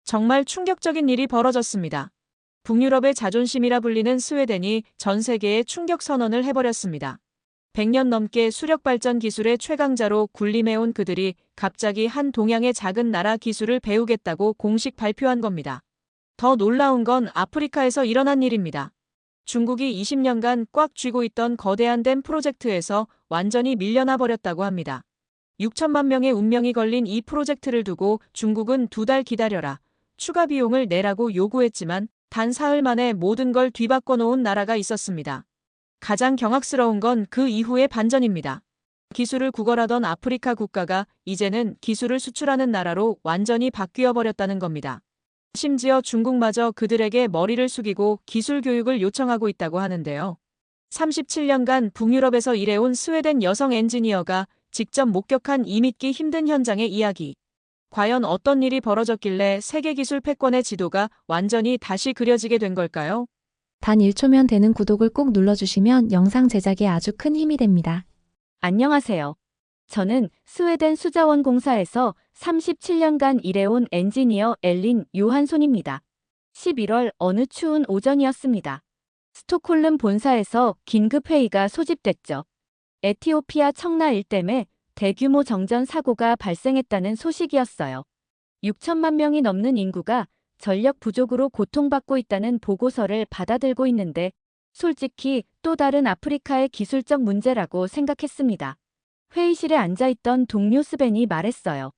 정말 충격적인 일이 벌어졌습니다. 북유럽의 자존심이라 불리는 스웨덴이 전 세계에 충격 선언을 해버렸습니다. 100년 넘게 수력 발전 기술의 최강자로 군림해온 그들이 갑자기 한 동양의 작은 나라 기술을 배우겠다고 공식 발표한 겁니다. 더 놀라운 건 아프리카에서 일어난 일입니다. 중국이 20년간 꽉 쥐고 있던 거대한 댐 프로젝트에서 완전히 밀려나 버렸다고 합니다. 6천만 명의 운명이 걸린 이 프로젝트를 두고 중국은 2달 기다려라, 추가 비용을 내라고 요구했지만 단 사흘 만에 모든 걸 뒤바꿔 놓은 나라가 있었습니다. 가장 경악스러운 건 그 이후의 반전입니다. 기술을 구걸하던 아프리카 국가가 이제는 기술을 수출하는 나라로 완전히 바뀌어 버렸다는 겁니다. 심지어 중국마저 그들에게 머리를 숙이고 기술 교육을 요청하고 있다고 하는데요. 37년간 북유럽에서 일해온 스웨덴 여성 엔지니어가 직접 목격한 이 믿기 힘든 현장의 이야기. 과연 어떤 일이 벌어졌길래 세계 기술 패권의 지도가 완전히 다시 그려지게 된 걸까요? 단 1초면 되는 구독을 꼭 눌러주시면 영상 제작에 아주 큰 힘이 됩니다. 안녕하세요. 저는 스웨덴 수자원공사에서 37년간 일해온 엔지니어 엘린 요한손입니다. 11월 어느 추운 오전이었습니다. 스톡홀름 본사에서 긴급회의가 소집됐죠. 에티오피아 청라 일댐에 대규모 정전 사고가 발생했다는 소식이었어요. 6천만 명이 넘는 인구가 전력 부족으로 고통받고 있다는 보고서를 받아들고 있는데 솔직히 또 다른 아프리카의 기술적 문제라고 생각했습니다. 회의실에 앉아있던 동료 스벤이 말했어요.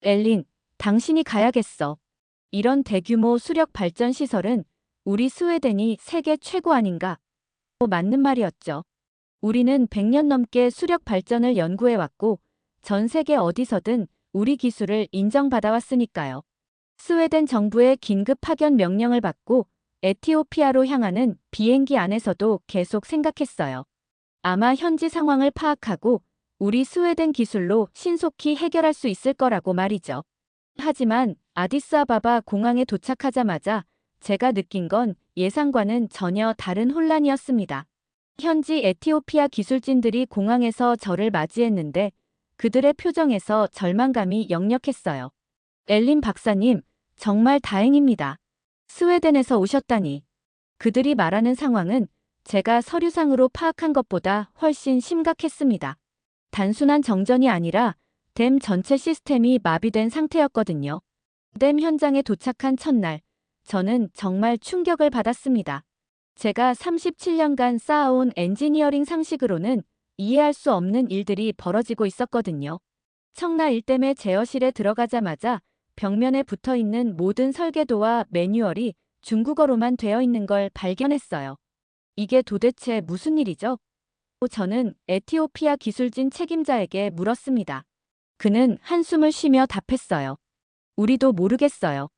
엘린, 당신이 가야겠어. 이런 대규모 수력 발전 시설은 우리 스웨덴이 세계 최고 아닌가? 맞는 말이었죠. 우리는 100년 넘게 수력 발전을 연구해왔고 전 세계 어디서든 우리 기술을 인정받아왔으니까요. 스웨덴 정부의 긴급 파견 명령을 받고 에티오피아로 향하는 비행기 안에서도 계속 생각했어요. 아마 현지 상황을 파악하고 우리 스웨덴 기술로 신속히 해결할 수 있을 거라고 말이죠. 하지만 아디스아바바 공항에 도착하자마자 제가 느낀 건 예상과는 전혀 다른 혼란이었습니다. 현지 에티오피아 기술진들이 공항에서 저를 맞이했는데 그들의 표정에서 절망감이 역력했어요. 엘린 박사님, 정말 다행입니다. 스웨덴에서 오셨다니. 그들이 말하는 상황은 제가 서류상으로 파악한 것보다 훨씬 심각했습니다. 단순한 정전이 아니라 댐 전체 시스템이 마비된 상태였거든요. 댐 현장에 도착한 첫날, 저는 정말 충격을 받았습니다. 제가 37년간 쌓아온 엔지니어링 상식으로는 이해할 수 없는 일들이 벌어지고 있었거든요. 청라 일댐의 제어실에 들어가자마자 벽면에 붙어있는 모든 설계도와 매뉴얼이 중국어로만 되어 있는 걸 발견했어요. 이게 도대체 무슨 일이죠? 저는 에티오피아 기술진 책임자에게 물었습니다. 그는 한숨을 쉬며 답했어요. 우리도 모르겠어요.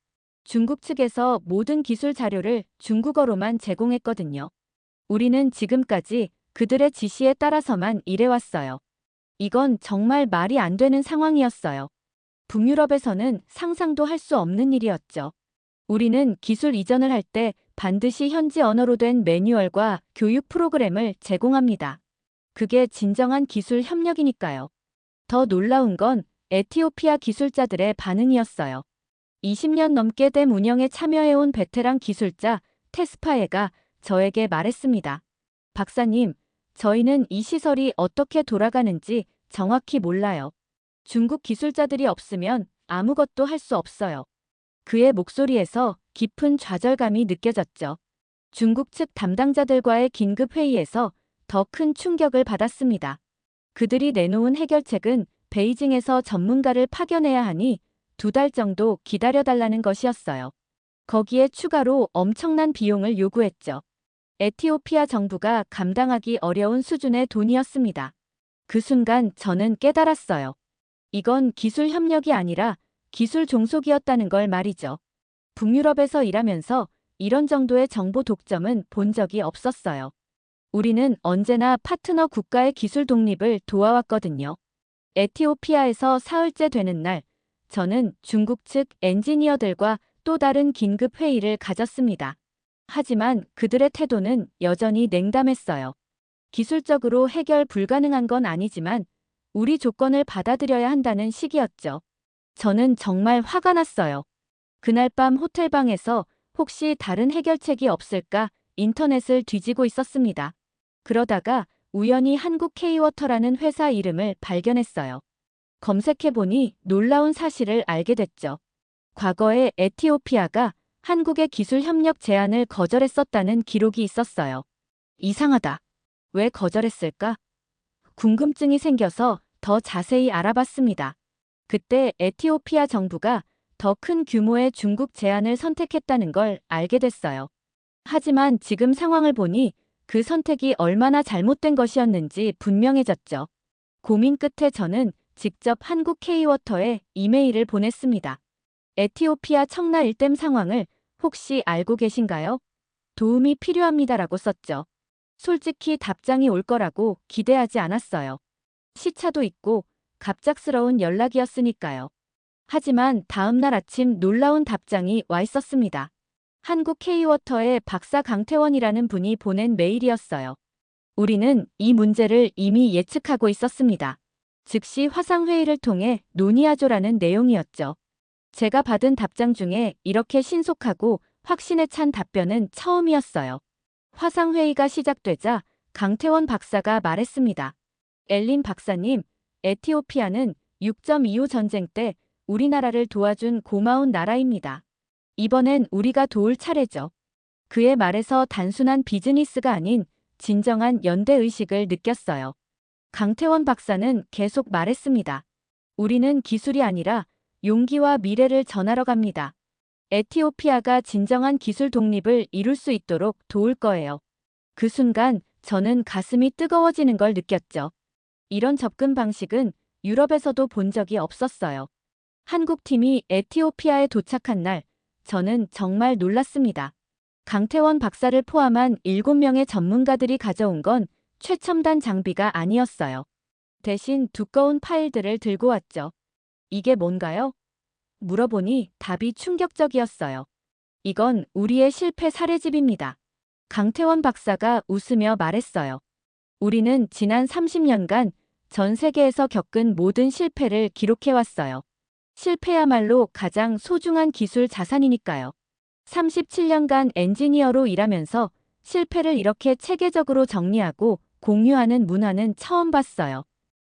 중국 측에서 모든 기술 자료를 중국어로만 제공했거든요. 우리는 지금까지 그들의 지시에 따라서만 일해왔어요. 이건 정말 말이 안 되는 상황이었어요. 북유럽에서는 상상도 할 수 없는 일이었죠. 우리는 기술 이전을 할 때 반드시 현지 언어로 된 매뉴얼과 교육 프로그램을 제공합니다. 그게 진정한 기술 협력이니까요. 더 놀라운 건 에티오피아 기술자들의 반응이었어요. 20년 넘게 댐 운영에 참여해온 베테랑 기술자 테스파에가 저에게 말했습니다. 박사님, 저희는 이 시설이 어떻게 돌아가는지 정확히 몰라요. 중국 기술자들이 없으면 아무것도 할 수 없어요. 그의 목소리에서 깊은 좌절감이 느껴졌죠. 중국 측 담당자들과의 긴급 회의에서 더 큰 충격을 받았습니다. 그들이 내놓은 해결책은 베이징에서 전문가를 파견해야 하니 2달 정도 기다려달라는 것이었어요. 거기에 추가로 엄청난 비용을 요구했죠. 에티오피아 정부가 감당하기 어려운 수준의 돈이었습니다. 그 순간 저는 깨달았어요. 이건 기술 협력이 아니라 기술 종속이었다는 걸 말이죠. 북유럽에서 일하면서 이런 정도의 정보 독점은 본 적이 없었어요. 우리는 언제나 파트너 국가의 기술 독립을 도와왔거든요. 에티오피아에서 사흘째 되는 날, 저는 중국 측 엔지니어들과 또 다른 긴급 회의를 가졌습니다. 하지만 그들의 태도는 여전히 냉담했어요. 기술적으로 해결 불가능한 건 아니지만 우리 조건을 받아들여야 한다는 식이었죠. 저는 정말 화가 났어요. 그날 밤 호텔방에서 혹시 다른 해결책이 없을까 인터넷을 뒤지고 있었습니다. 그러다가 우연히 한국 K-워터라는 회사 이름을 발견했어요. 검색해보니 놀라운 사실을 알게 됐죠. 과거에 에티오피아가 한국의 기술 협력 제안을 거절했었다는 기록이 있었어요. 이상하다. 왜 거절했을까? 궁금증이 생겨서 더 자세히 알아봤습니다. 그때 에티오피아 정부가 더 큰 규모의 중국 제안을 선택했다는 걸 알게 됐어요. 하지만 지금 상황을 보니 그 선택이 얼마나 잘못된 것이었는지 분명해졌죠. 고민 끝에 저는 직접 한국 K-워터에 이메일을 보냈습니다. 에티오피아 청라 일댐 상황을 혹시 알고 계신가요? 도움이 필요합니다라고 썼죠. 솔직히 답장이 올 거라고 기대하지 않았어요. 시차도 있고 갑작스러운 연락이었으니까요. 하지만 다음 날 아침 놀라운 답장이 와 있었습니다. 한국 K-워터의 박사 강태원이라는 분이 보낸 메일이었어요. 우리는 이 문제를 이미 예측하고 있었습니다. 즉시 화상회의를 통해 논의하죠라는 내용이었죠. 제가 받은 답장 중에 이렇게 신속하고 확신에 찬 답변은 처음이었어요. 화상회의가 시작되자 강태원 박사가 말했습니다. 엘린 박사님, 에티오피아는 6.25 전쟁 때 우리나라를 도와준 고마운 나라입니다. 이번엔 우리가 도울 차례죠. 그의 말에서 단순한 비즈니스가 아닌 진정한 연대의식을 느꼈어요. 강태원 박사는 계속 말했습니다. 우리는 기술이 아니라 용기와 미래를 전하러 갑니다. 에티오피아가 진정한 기술 독립을 이룰 수 있도록 도울 거예요. 그 순간 저는 가슴이 뜨거워지는 걸 느꼈죠. 이런 접근 방식은 유럽에서도 본 적이 없었어요. 한국팀이 에티오피아에 도착한 날, 저는 정말 놀랐습니다. 강태원 박사를 포함한 7명의 전문가들이 가져온 건 최첨단 장비가 아니었어요. 대신 두꺼운 파일들을 들고 왔죠. 이게 뭔가요? 물어보니 답이 충격적이었어요. 이건 우리의 실패 사례집입니다. 강태원 박사가 웃으며 말했어요. 우리는 지난 30년간 전 세계에서 겪은 모든 실패를 기록해왔어요. 실패야말로 가장 소중한 기술 자산이니까요. 37년간 엔지니어로 일하면서 실패를 이렇게 체계적으로 정리하고 공유하는 문화는 처음 봤어요.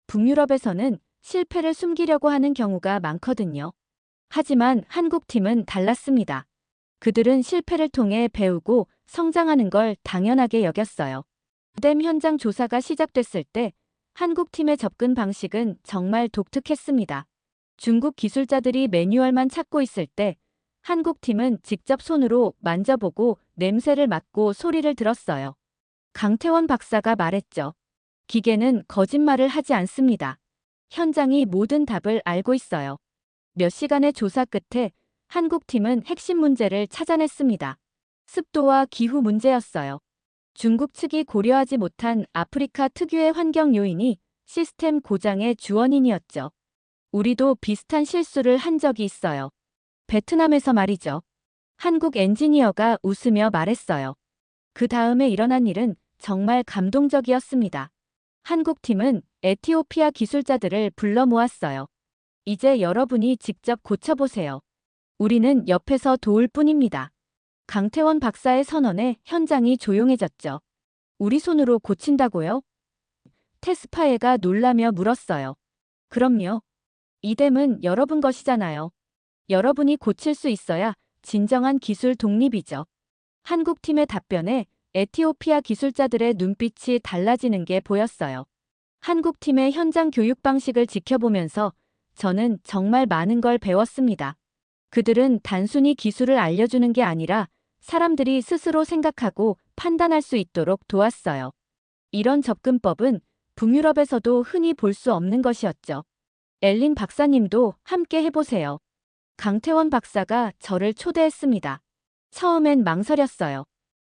북유럽에서는 실패를 숨기려고 하는 경우가 많거든요. 하지만 한국팀은 달랐습니다. 그들은 실패를 통해 배우고 성장하는 걸 당연하게 여겼어요. 댐 현장 조사가 시작됐을 때 한국팀의 접근 방식은 정말 독특했습니다. 중국 기술자들이 매뉴얼만 찾고 있을 때 한국팀은 직접 손으로 만져보고 냄새를 맡고 소리를 들었어요. 강태원 박사가 말했죠. 기계는 거짓말을 하지 않습니다. 현장이 모든 답을 알고 있어요. 몇 시간의 조사 끝에 한국팀은 핵심 문제를 찾아냈습니다. 습도와 기후 문제였어요. 중국 측이 고려하지 못한 아프리카 특유의 환경 요인이 시스템 고장의 주원인이었죠. 우리도 비슷한 실수를 한 적이 있어요. 베트남에서 말이죠. 한국 엔지니어가 웃으며 말했어요. 그 다음에 일어난 일은 정말 감동적이었습니다. 한국팀은 에티오피아 기술자들을 불러 모았어요. 이제 여러분이 직접 고쳐보세요. 우리는 옆에서 도울 뿐입니다. 강태원 박사의 선언에 현장이 조용해졌죠. 우리 손으로 고친다고요? 테스파에가 놀라며 물었어요. 그럼요. 이 댐은 여러분 것이잖아요. 여러분이 고칠 수 있어야 진정한 기술 독립이죠. 한국팀의 답변에 에티오피아 기술자들의 눈빛이 달라지는 게 보였어요. 한국팀의 현장 교육 방식을 지켜보면서 저는 정말 많은 걸 배웠습니다. 그들은 단순히 기술을 알려주는 게 아니라 사람들이 스스로 생각하고 판단할 수 있도록 도왔어요. 이런 접근법은 북유럽에서도 흔히 볼 수 없는 것이었죠. 엘린 박사님도 함께 해보세요. 강태원 박사가 저를 초대했습니다. 처음엔 망설였어요.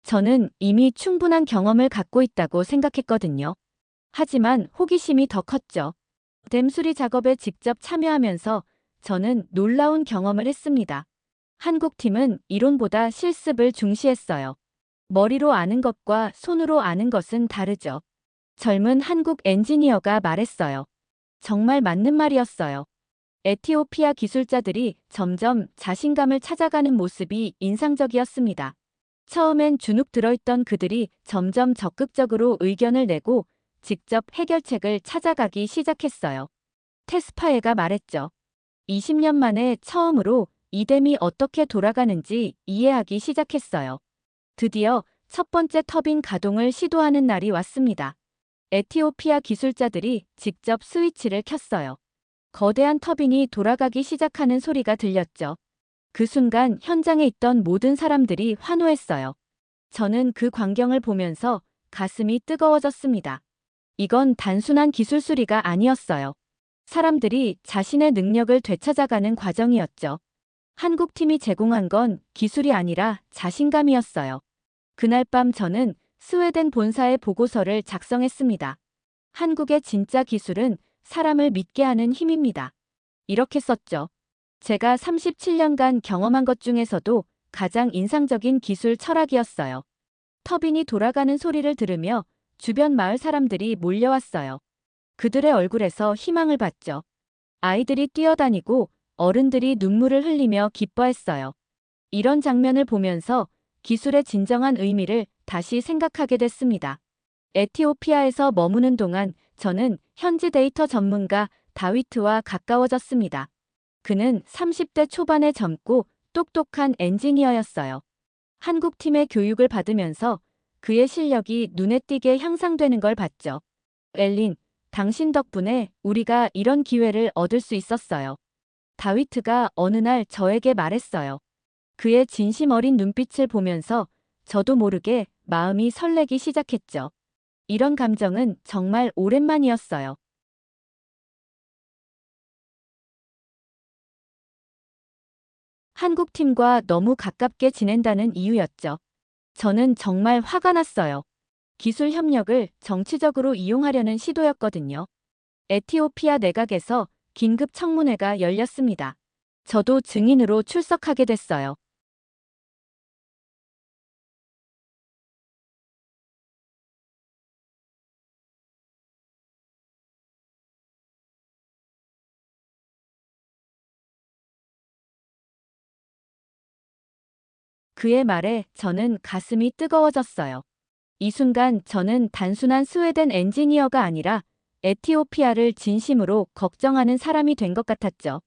저는 이미 충분한 경험을 갖고 있다고 생각했거든요. 하지만 호기심이 더 컸죠. 댐 수리 작업에 직접 참여하면서 저는 놀라운 경험을 했습니다. 한국팀은 이론보다 실습을 중시했어요. 머리로 아는 것과 손으로 아는 것은 다르죠. 젊은 한국 엔지니어가 말했어요. 정말 맞는 말이었어요. 에티오피아 기술자들이 점점 자신감을 찾아가는 모습이 인상적이었습니다. 처음엔 주눅 들어있던 그들이 점점 적극적으로 의견을 내고 직접 해결책을 찾아가기 시작했어요. 테스파에가 말했죠. 20년 만에 처음으로 이댐이 어떻게 돌아가는지 이해하기 시작했어요. 드디어 첫 번째 터빈 가동을 시도하는 날이 왔습니다. 에티오피아 기술자들이 직접 스위치를 켰어요. 거대한 터빈이 돌아가기 시작하는 소리가 들렸죠. 그 순간 현장에 있던 모든 사람들이 환호했어요. 저는 그 광경을 보면서 가슴이 뜨거워졌습니다. 이건 단순한 기술 수리가 아니었어요. 사람들이 자신의 능력을 되찾아가는 과정이었죠. 한국 팀이 제공한 건 기술이 아니라 자신감이었어요. 그날 밤 저는 스웨덴 본사에 보고서를 작성했습니다. 한국의 진짜 기술은 사람을 믿게 하는 힘입니다. 이렇게 썼죠. 제가 37년간 경험한 것 중에서도 가장 인상적인 기술 철학이었어요. 터빈이 돌아가는 소리를 들으며 주변 마을 사람들이 몰려왔어요. 그들의 얼굴에서 희망을 봤죠. 아이들이 뛰어다니고 어른들이 눈물을 흘리며 기뻐했어요. 이런 장면을 보면서 기술의 진정한 의미를 다시 생각하게 됐습니다. 에티오피아에서 머무는 동안 저는 현지 데이터 전문가 다위트와 가까워졌습니다. 그는 30대 초반의 젊고 똑똑한 엔지니어였어요. 한국 팀의 교육을 받으면서 그의 실력이 눈에 띄게 향상되는 걸 봤죠. 엘린, 당신 덕분에 우리가 이런 기회를 얻을 수 있었어요. 다위트가 어느 날 저에게 말했어요. 그의 진심 어린 눈빛을 보면서 저도 모르게 마음이 설레기 시작했죠. 이런 감정은 정말 오랜만이었어요. 한국 팀과 너무 가깝게 지낸다는 이유였죠. 저는 정말 화가 났어요. 기술 협력을 정치적으로 이용하려는 시도였거든요. 에티오피아 내각에서 긴급 청문회가 열렸습니다. 저도 증인으로 출석하게 됐어요. 그의 말에 저는 가슴이 뜨거워졌어요. 이 순간 저는 단순한 스웨덴 엔지니어가 아니라 에티오피아를 진심으로 걱정하는 사람이 된 것 같았죠.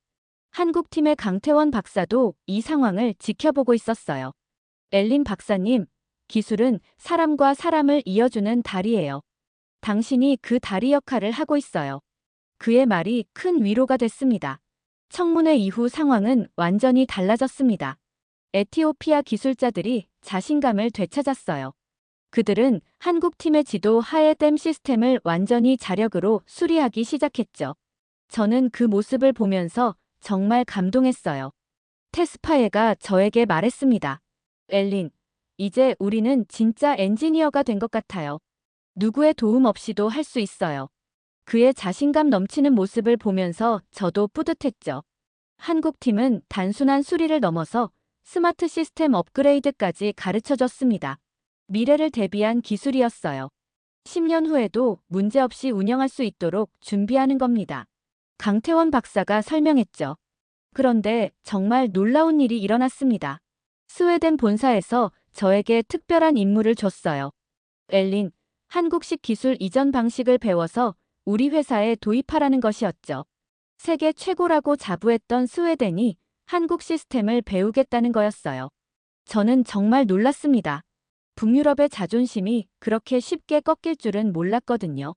한국팀의 강태원 박사도 이 상황을 지켜보고 있었어요. 엘린 박사님, 기술은 사람과 사람을 이어주는 다리예요. 당신이 그 다리 역할을 하고 있어요. 그의 말이 큰 위로가 됐습니다. 청문회 이후 상황은 완전히 달라졌습니다. 에티오피아 기술자들이 자신감을 되찾았어요. 그들은 한국팀의 지도 하에 댐 시스템을 완전히 자력으로 수리하기 시작했죠. 저는 그 모습을 보면서 정말 감동했어요. 테스파예가 저에게 말했습니다. 엘린, 이제 우리는 진짜 엔지니어가 된 것 같아요. 누구의 도움 없이도 할 수 있어요. 그의 자신감 넘치는 모습을 보면서 저도 뿌듯했죠. 한국팀은 단순한 수리를 넘어서 스마트 시스템 업그레이드까지 가르쳐줬습니다. 미래를 대비한 기술이었어요. 10년 후에도 문제없이 운영할 수 있도록 준비하는 겁니다. 강태원 박사가 설명했죠. 그런데 정말 놀라운 일이 일어났습니다. 스웨덴 본사에서 저에게 특별한 임무를 줬어요. 엘린, 한국식 기술 이전 방식을 배워서 우리 회사에 도입하라는 것이었죠. 세계 최고라고 자부했던 스웨덴이 한국 시스템을 배우겠다는 거였어요. 저는 정말 놀랐습니다. 북유럽의 자존심이 그렇게 쉽게 꺾일 줄은 몰랐거든요.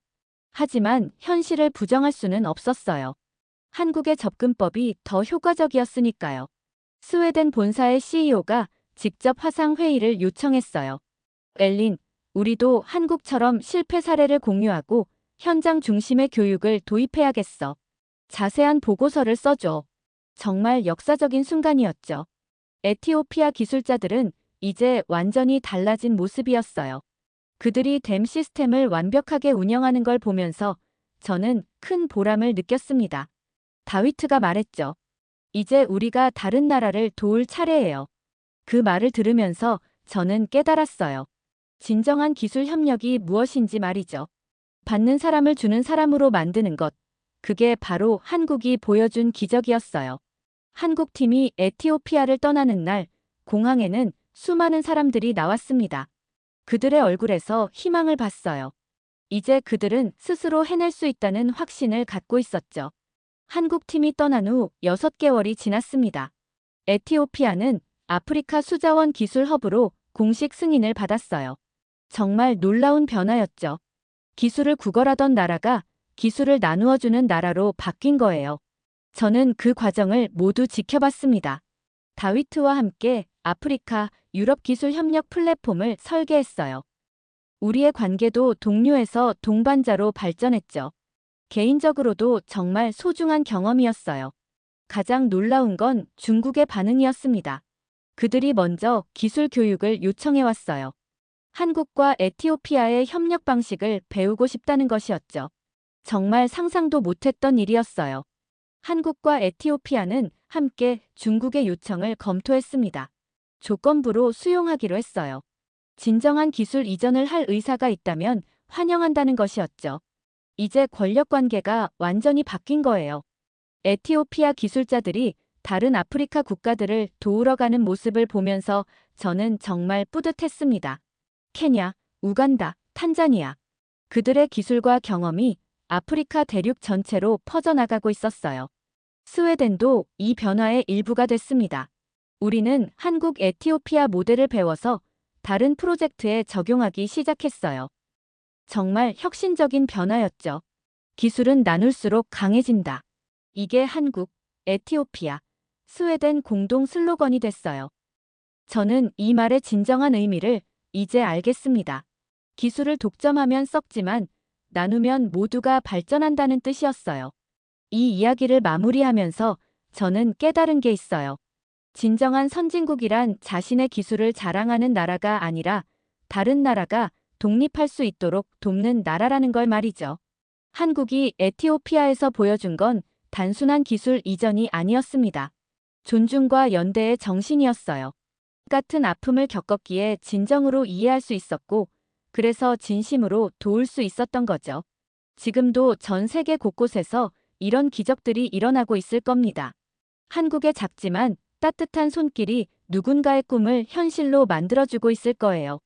하지만 현실을 부정할 수는 없었어요. 한국의 접근법이 더 효과적이었으니까요. 스웨덴 본사의 CEO가 직접 화상회의를 요청했어요. 엘린, 우리도 한국처럼 실패 사례를 공유하고 현장 중심의 교육을 도입해야겠어. 자세한 보고서를 써줘. 정말 역사적인 순간이었죠. 에티오피아 기술자들은 이제 완전히 달라진 모습이었어요. 그들이 댐 시스템을 완벽하게 운영하는 걸 보면서 저는 큰 보람을 느꼈습니다. 다위트가 말했죠. 이제 우리가 다른 나라를 도울 차례예요. 그 말을 들으면서 저는 깨달았어요. 진정한 기술 협력이 무엇인지 말이죠. 받는 사람을 주는 사람으로 만드는 것. 그게 바로 한국이 보여준 기적이었어요. 한국팀이 에티오피아를 떠나는 날, 공항에는 수많은 사람들이 나왔습니다. 그들의 얼굴에서 희망을 봤어요. 이제 그들은 스스로 해낼 수 있다는 확신을 갖고 있었죠. 한국팀이 떠난 후 6개월이 지났습니다. 에티오피아는 아프리카 수자원 기술 허브로 공식 승인을 받았어요. 정말 놀라운 변화였죠. 기술을 구걸하던 나라가 기술을 나누어주는 나라로 바뀐 거예요. 저는 그 과정을 모두 지켜봤습니다. 다위트와 함께 아프리카, 유럽 기술 협력 플랫폼을 설계했어요. 우리의 관계도 동료에서 동반자로 발전했죠. 개인적으로도 정말 소중한 경험이었어요. 가장 놀라운 건 중국의 반응이었습니다. 그들이 먼저 기술 교육을 요청해왔어요. 한국과 에티오피아의 협력 방식을 배우고 싶다는 것이었죠. 정말 상상도 못했던 일이었어요. 한국과 에티오피아는 함께 중국의 요청을 검토했습니다. 조건부로 수용하기로 했어요. 진정한 기술 이전을 할 의사가 있다면 환영한다는 것이었죠. 이제 권력 관계가 완전히 바뀐 거예요. 에티오피아 기술자들이 다른 아프리카 국가들을 도우러 가는 모습을 보면서 저는 정말 뿌듯했습니다. 케냐, 우간다, 탄자니아. 그들의 기술과 경험이 아프리카 대륙 전체로 퍼져나가고 있었어요. 스웨덴도 이 변화의 일부가 됐습니다. 우리는 한국 에티오피아 모델을 배워서 다른 프로젝트에 적용하기 시작했어요. 정말 혁신적인 변화였죠. 기술은 나눌수록 강해진다. 이게 한국, 에티오피아, 스웨덴 공동 슬로건이 됐어요. 저는 이 말의 진정한 의미를 이제 알겠습니다. 기술을 독점하면 썩지만 나누면 모두가 발전한다는 뜻이었어요. 이 이야기를 마무리하면서 저는 깨달은 게 있어요. 진정한 선진국이란 자신의 기술을 자랑하는 나라가 아니라 다른 나라가 독립할 수 있도록 돕는 나라라는 걸 말이죠. 한국이 에티오피아에서 보여준 건 단순한 기술 이전이 아니었습니다. 존중과 연대의 정신이었어요. 같은 아픔을 겪었기에 진정으로 이해할 수 있었고, 그래서 진심으로 도울 수 있었던 거죠. 지금도 전 세계 곳곳에서 이런 기적들이 일어나고 있을 겁니다. 한국의 작지만 따뜻한 손길이 누군가의 꿈을 현실로 만들어주고 있을 거예요.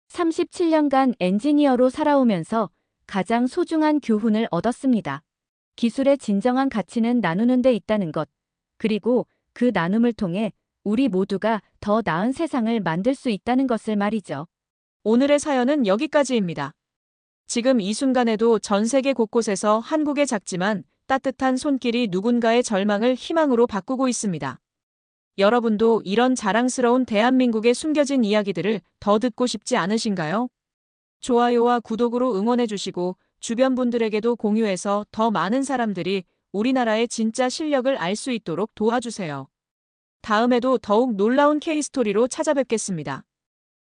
37년간 엔지니어로 살아오면서 가장 소중한 교훈을 얻었습니다. 기술의 진정한 가치는 나누는 데 있다는 것, 그리고 그 나눔을 통해 우리 모두가 더 나은 세상을 만들 수 있다는 것을 말이죠. 오늘의 사연은 여기까지입니다. 지금 이 순간에도 전 세계 곳곳에서 한국의 작지만 따뜻한 손길이 누군가의 절망을 희망으로 바꾸고 있습니다. 여러분도 이런 자랑스러운 대한민국의 숨겨진 이야기들을 더 듣고 싶지 않으신가요? 좋아요와 구독으로 응원해주시고 주변 분들에게도 공유해서 더 많은 사람들이 우리나라의 진짜 실력을 알 수 있도록 도와주세요. 다음에도 더욱 놀라운 K스토리로 찾아뵙겠습니다.